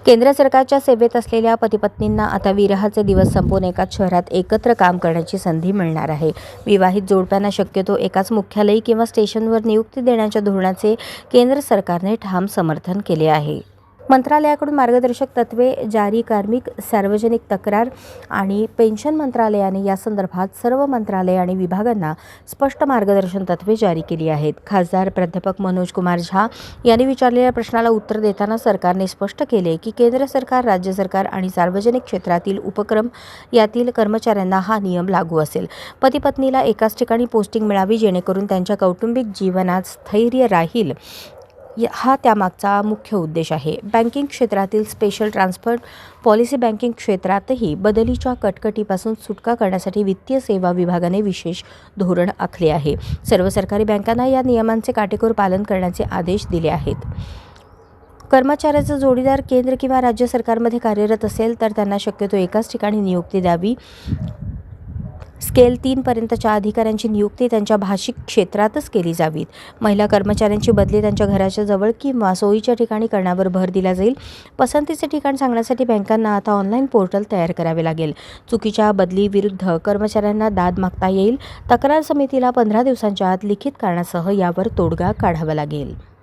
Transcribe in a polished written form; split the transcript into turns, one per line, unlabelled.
केंद्र सरकारच्या सेवेत असलेल्या पती-पत्नींना आता विरहाचे दिवस संपवून एकाच शहरात एकत्र काम करण्याची संधी मिळणार आहे. विवाहित जोडप्यांना शक्यतो एकाच मुख्यालयी किंवा स्टेशनवर नियुक्ती देण्याच्या धोरणाचे केंद्र सरकारने ठाम समर्थन केले आहे. मंत्रालयाकडून मार्गदर्शक तत्त्वे जारी कार्मिक, सार्वजनिक तक्रार आणि पेन्शन मंत्रालयाने या संदर्भात सर्व मंत्रालय आणि विभागांना स्पष्ट मार्गदर्शन तत्त्वे जारी केली आहेत. खासदार प्राध्यापक मनोज कुमार झा यांनी विचारलेल्या प्रश्नाला उत्तर देताना सरकारने स्पष्ट केले की केंद्र सरकार, राज्य सरकार आणि सार्वजनिक क्षेत्रातील उपक्रम यातील कर्मचाऱ्यांना हा नियम लागू असेल. पती-पत्नीला एकाच ठिकाणी पोस्टिंग मिळावी जेणेकरून त्यांच्या कौटुंबिक जीवनात स्थैर्य राहील, हा त्यामागचा मुख्य उद्देश आहे. बँकिंग क्षेत्रातील स्पेशल ट्रान्सफर पॉलिसी बँकिंग क्षेत्रातही बदलीच्या कटकटीपासून सुटका करण्यासाठी वित्तीय सेवा विभागाने विशेष धोरण आखले आहे. सर्व सरकारी बँकांना या नियमांचे काटेकोर पालन करण्याचे आदेश दिले आहेत. कर्मचाऱ्याचा जोडीदार केंद्र किंवा राज्य सरकारमध्ये कार्यरत असेल तर त्यांना शक्यतो एकाच ठिकाणी नियुक्ती द्यावी. स्केल 3 पर्यंतच्या अधिकाऱ्यांची नियुक्ती त्यांच्या भाषिक क्षेत्रातच केली जावी. महिला कर्मचाऱ्यांची बदली त्यांच्या घराच्या जवळ किंवा सोयीच्या ठिकाणी करण्यावर भर दिला जाईल. पसंतीचे ठिकाण सांगण्यासाठी बँकांना आता ऑनलाईन पोर्टल तयार करावे लागेल. चुकीच्या बदलीविरुद्ध कर्मचाऱ्यांना दाद मागता येईल. तक्रार समितीला 15 दिवसांच्या आत लिखित कारणासह यावर तोडगा काढावा लागेल.